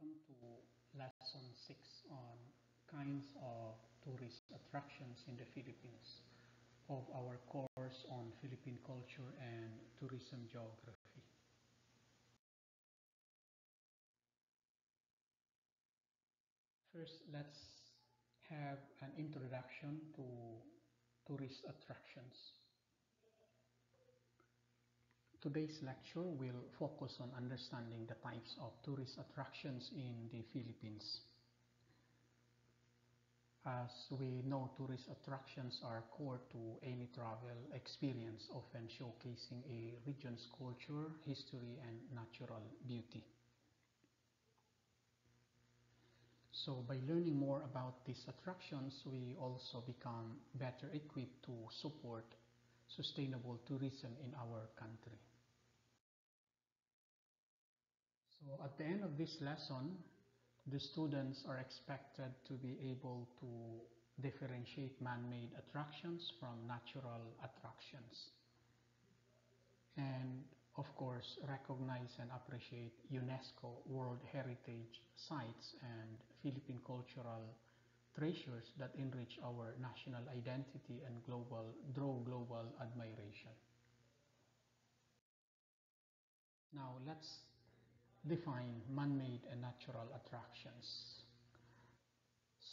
Welcome to lesson 6 on kinds of tourist attractions in the Philippines of our course on Philippine culture and tourism geography. First, let's have an introduction to tourist attractions. Today's lecture will focus on understanding the types of tourist attractions in the Philippines. As we know, tourist attractions are core to any travel experience, often showcasing a region's culture, history, and natural beauty. So by learning more about these attractions, we also become better equipped to support sustainable tourism in our country. So at the end of this lesson, the students are expected to be able to differentiate man-made attractions from natural attractions. And of course, recognize and appreciate UNESCO World Heritage Sites and Philippine cultural treasures that enrich our national identity and draw global admiration. Now let's define man-made and natural attractions.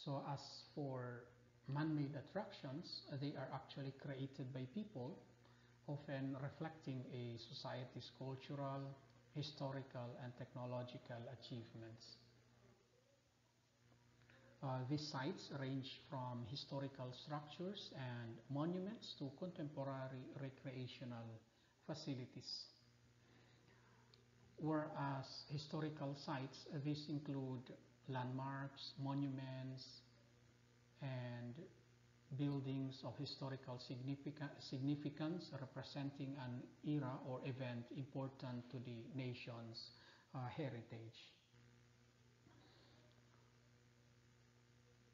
So as for man-made attractions, they are actually created by people, often reflecting a society's cultural, historical, and technological achievements. These sites range from historical structures and monuments to contemporary recreational facilities. Whereas historical sites, these include landmarks, monuments, and buildings of historical significance representing an era or event important to the nation's heritage.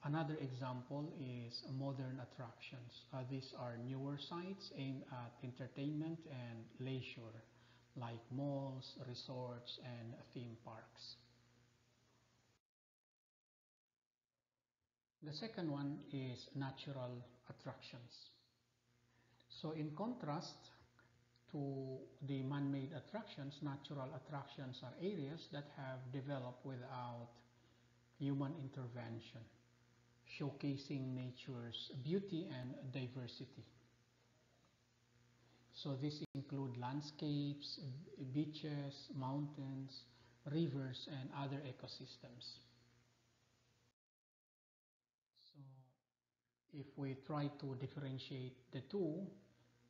Another example is modern attractions. These are newer sites aimed at entertainment and leisure, like malls, resorts, and theme parks. The second one is natural attractions. So in contrast to the man-made attractions, natural attractions are areas that have developed without human intervention, showcasing nature's beauty and diversity. So these include landscapes, beaches, mountains, rivers, and other ecosystems. So if we try to differentiate the two,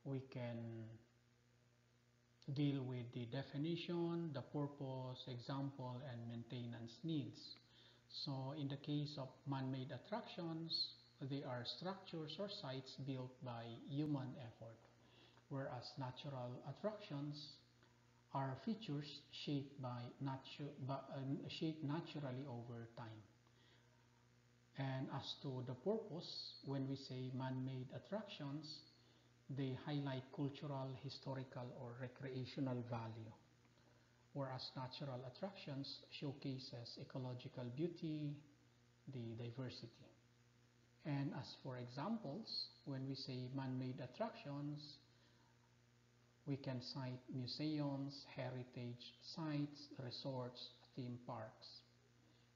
we can deal with the definition, the purpose, example, and maintenance needs. So in the case of man-made attractions, they are structures or sites built by human effort, whereas natural attractions are features shaped naturally over time. And as to the purpose, when we say man-made attractions, they highlight cultural, historical, or recreational value, whereas natural attractions showcases ecological beauty, the diversity. And as for examples, when we say man-made attractions, we can cite museums, heritage sites, resorts, theme parks.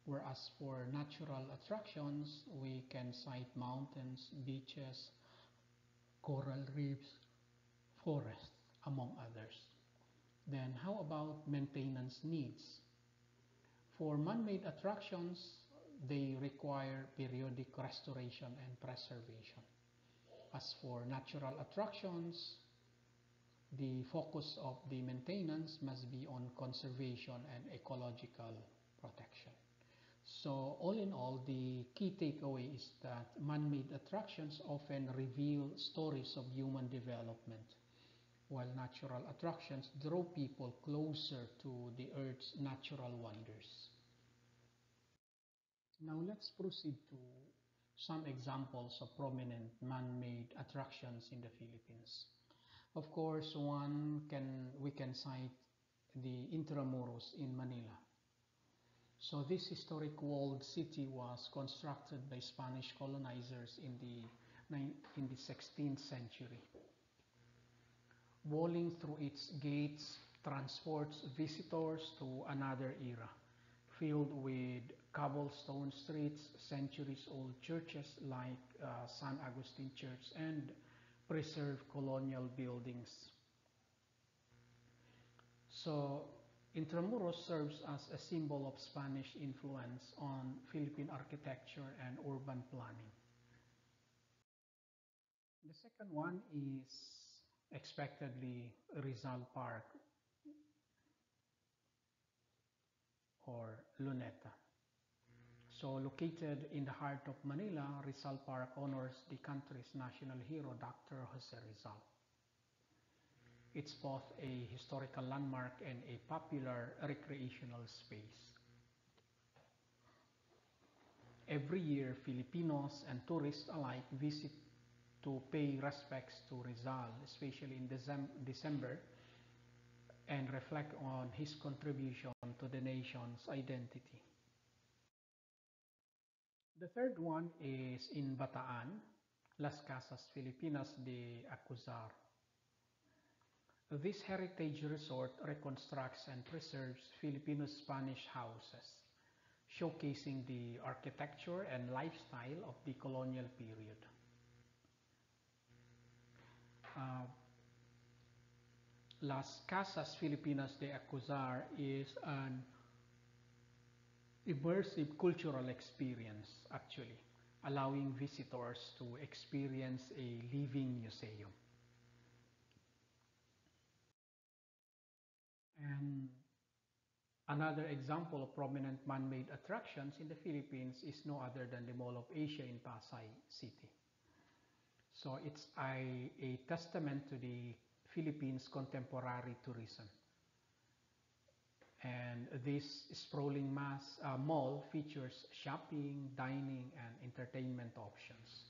Whereas for natural attractions, we can cite mountains, beaches, coral reefs, forests, among others. Then how about maintenance needs? For man-made attractions, they require periodic restoration and preservation. As for natural attractions, the focus of the maintenance must be on conservation and ecological protection. So all in all, the key takeaway is that man-made attractions often reveal stories of human development, while natural attractions draw people closer to the Earth's natural wonders. Now let's proceed to some examples of prominent man-made attractions in the Philippines. Of course, we can cite the Intramuros in Manila. So this historic walled city was constructed by Spanish colonizers in the 16th century. Walling through its gates transports visitors to another era, filled with cobblestone streets, centuries-old churches like San Agustin Church, and preserved colonial buildings. So Intramuros serves as a symbol of Spanish influence on Philippine architecture and urban planning. The second one is expectedly Rizal Park or Luneta. So located in the heart of Manila, Rizal Park honors the country's national hero, Dr. Jose Rizal. It's both a historical landmark and a popular recreational space. Every year, Filipinos and tourists alike visit to pay respects to Rizal, especially in December, and reflect on his contribution to the nation's identity. The third one is in Bataan, Las Casas Filipinas de Acuzar. This heritage resort reconstructs and preserves Filipino-Spanish houses, showcasing the architecture and lifestyle of the colonial period. Uh, Las Casas Filipinas de Acuzar is an immersive cultural experience, actually, allowing visitors to experience a living museum. And another example of prominent man-made attractions in the Philippines is no other than the Mall of Asia in Pasay City. So it's a testament to the Philippines' contemporary tourism. And this sprawling mall features shopping, dining, and entertainment options,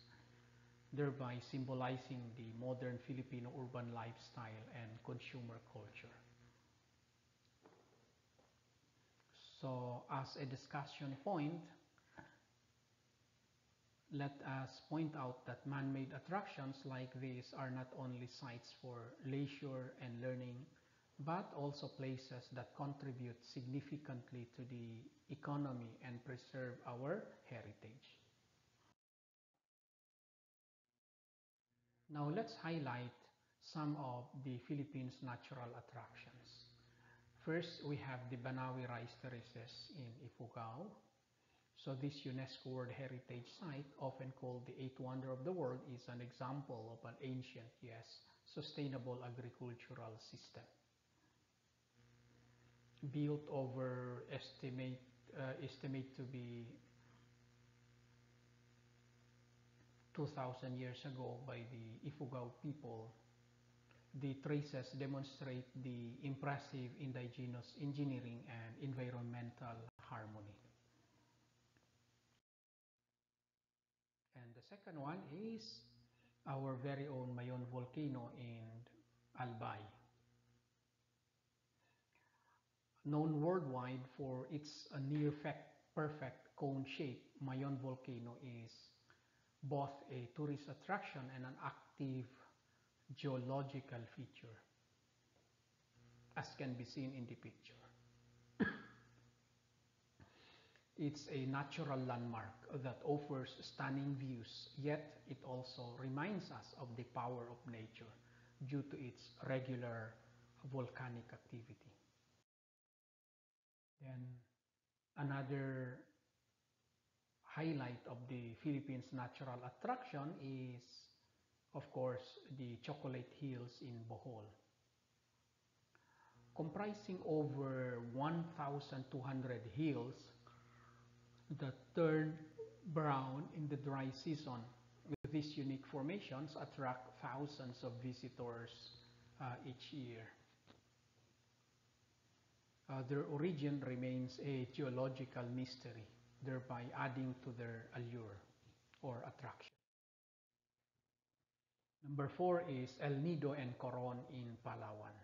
thereby symbolizing the modern Filipino urban lifestyle and consumer culture. So as a discussion point, let us point out that man-made attractions like these are not only sites for leisure and learning, but also places that contribute significantly to the economy and preserve our heritage. Now let's highlight some of the Philippines' natural attractions. First, we have the Banawi Rice Terraces in Ifugao. So this UNESCO World Heritage Site, often called the Eighth Wonder of the World, is an example of an ancient, yes, sustainable agricultural system. Built over estimate to be 2,000 years ago by the Ifugao people, the traces demonstrate the impressive indigenous engineering and environmental harmony. And the second one is our very own Mayon volcano in Albay. Known worldwide for its near perfect cone shape, Mayon volcano is both a tourist attraction and an active geological feature, as can be seen in the picture. It's a natural landmark that offers stunning views, yet it also reminds us of the power of nature due to its regular volcanic activity. Then another highlight of the Philippines' natural attraction is, of course, the Chocolate Hills in Bohol. Comprising over 1,200 hills that turn brown in the dry season. These unique formations attract thousands of visitors each year. Their origin remains a geological mystery, thereby adding to their allure or attraction. Number 4 is El Nido and Coron in Palawan.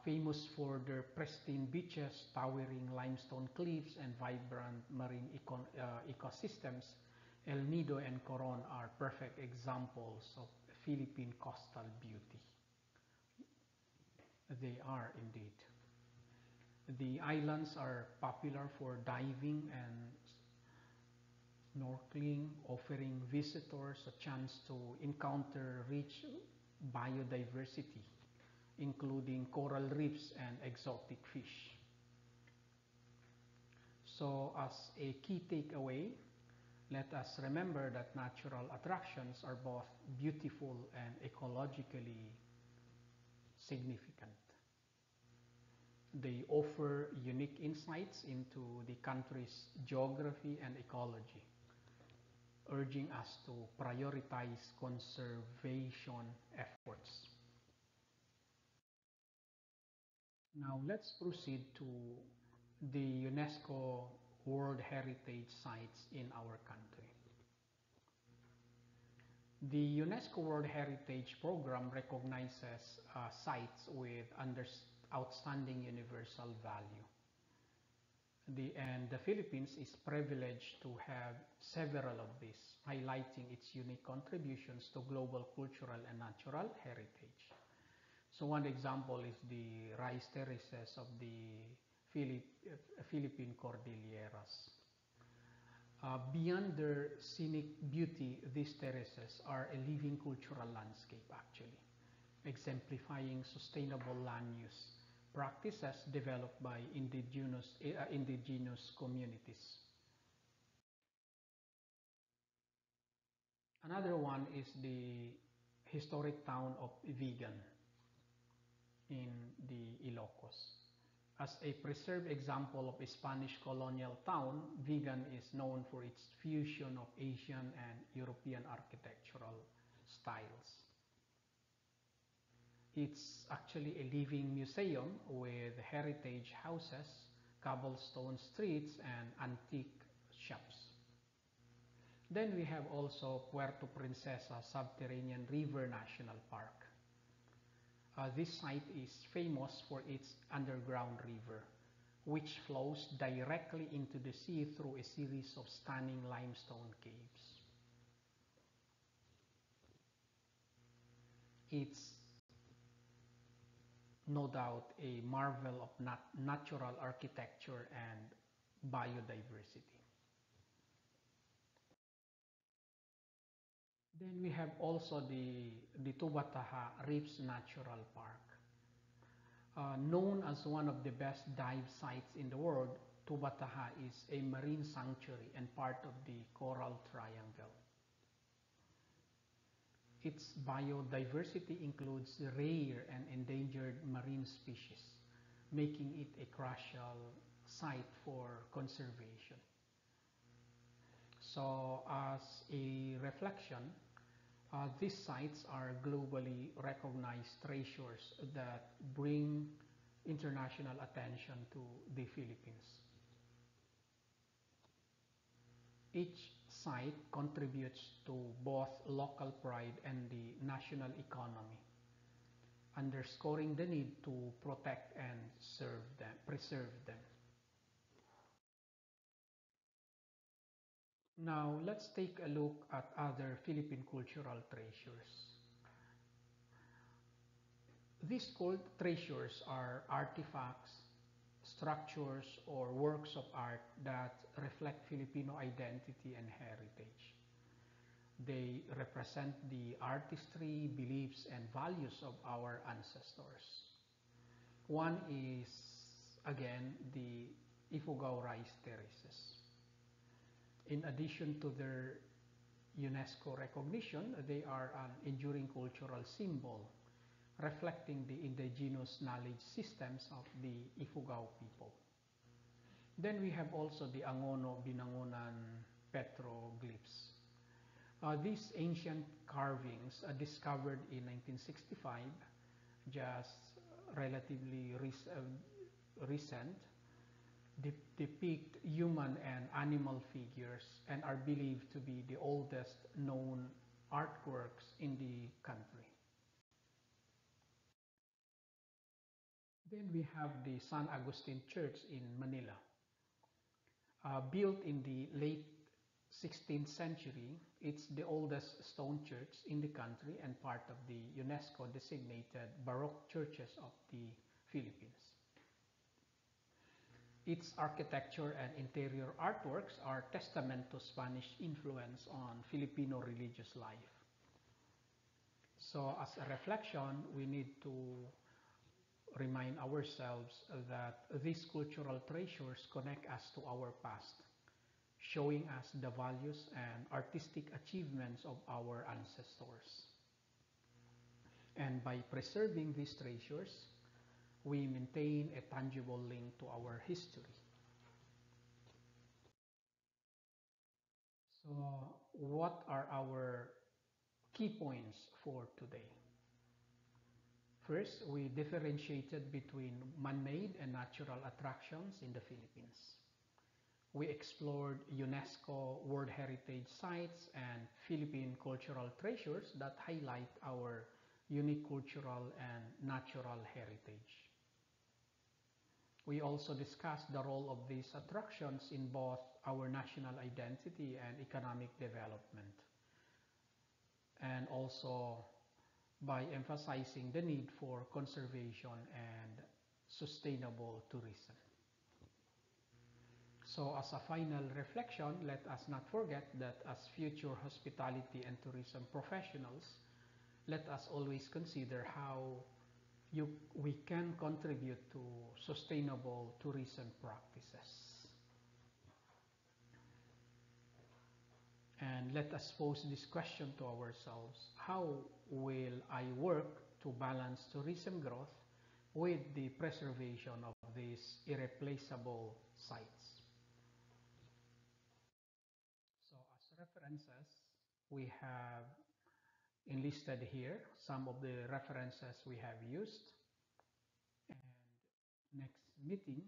famous for their pristine beaches, towering limestone cliffs, and vibrant marine ecosystems. El Nido and Coron are perfect examples of Philippine coastal beauty. They are indeed. The islands are popular for diving and snorkeling, offering visitors a chance to encounter rich biodiversity, including coral reefs and exotic fish. So, as a key takeaway, let us remember that natural attractions are both beautiful and ecologically significant. They offer unique insights into the country's geography and ecology, urging us to prioritize conservation efforts. Now let's proceed to the UNESCO World Heritage Sites in our country. The UNESCO World Heritage Program recognizes sites with outstanding universal value. And the Philippines is privileged to have several of these, highlighting its unique contributions to global cultural and natural heritage. So one example is the rice terraces of the Philippine Cordilleras. Beyond their scenic beauty, these terraces are a living cultural landscape actually, exemplifying sustainable land use practices developed by indigenous communities. Another one is the historic town of Vigan in the Ilocos. As a preserved example of a Spanish colonial town, Vigan is known for its fusion of Asian and European architectural styles. It's actually a living museum with heritage houses, cobblestone streets, and antique shops. Then we have also Puerto Princesa Subterranean River National Park. This site is famous for its underground river, which flows directly into the sea through a series of stunning limestone caves. It's no doubt a marvel of natural architecture and biodiversity. Then we have also the Tubataha Reefs Natural Park. Known as one of the best dive sites in the world, Tubataha is a marine sanctuary and part of the Coral Triangle. Its biodiversity includes rare and endangered marine species, making it a crucial site for conservation. So, as a reflection, these sites are globally recognized treasures that bring international attention to the Philippines. Each site contributes to both local pride and the national economy, underscoring the need to protect and preserve them. Now, let's take a look at other Philippine cultural treasures. These treasures are artifacts, structures, or works of art that reflect Filipino identity and heritage. They represent the artistry, beliefs, and values of our ancestors. One is, again, the Ifugao Rice Terraces. In addition to their UNESCO recognition, they are an enduring cultural symbol reflecting the indigenous knowledge systems of the Ifugao people. Then we have also the Angono Binangonan petroglyphs. These ancient carvings, discovered in 1965, just relatively recent, depict human and animal figures and are believed to be the oldest known artworks in the country. Then we have the San Agustin Church in Manila. Built in the late 16th century, it's the oldest stone church in the country and part of the UNESCO designated Baroque churches of the Philippines. Its architecture and interior artworks are testament to Spanish influence on Filipino religious life. So as a reflection, we need to remind ourselves that these cultural treasures connect us to our past, showing us the values and artistic achievements of our ancestors. And by preserving these treasures, we maintain a tangible link to our history. So, what are our key points for today? First, we differentiated between man-made and natural attractions in the Philippines. We explored UNESCO World Heritage Sites and Philippine cultural treasures that highlight our unique cultural and natural heritage. We also discussed the role of these attractions in both our national identity and economic development, and also by emphasizing the need for conservation and sustainable tourism. So as a final reflection, let us not forget that as future hospitality and tourism professionals, let us always consider how we can contribute to sustainable tourism practices. And let us pose this question to ourselves: how will I work to balance tourism growth with the preservation of these irreplaceable sites? So as references, we have enlisted here some of the references we have used. And next meeting,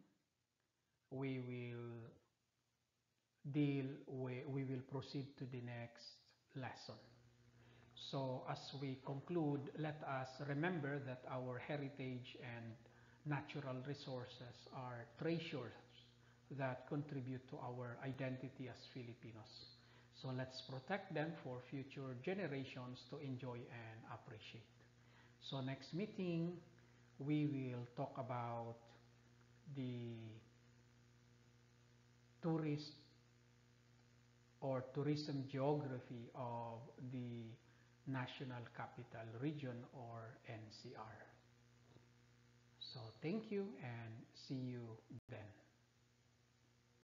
we will we will proceed to the next lesson. So as we conclude, let us remember that our heritage and natural resources are treasures that contribute to our identity as Filipinos. So let's protect them for future generations to enjoy and appreciate. So next meeting, we will talk about the tourist or tourism geography of the National Capital Region, or NCR. So thank you and see you.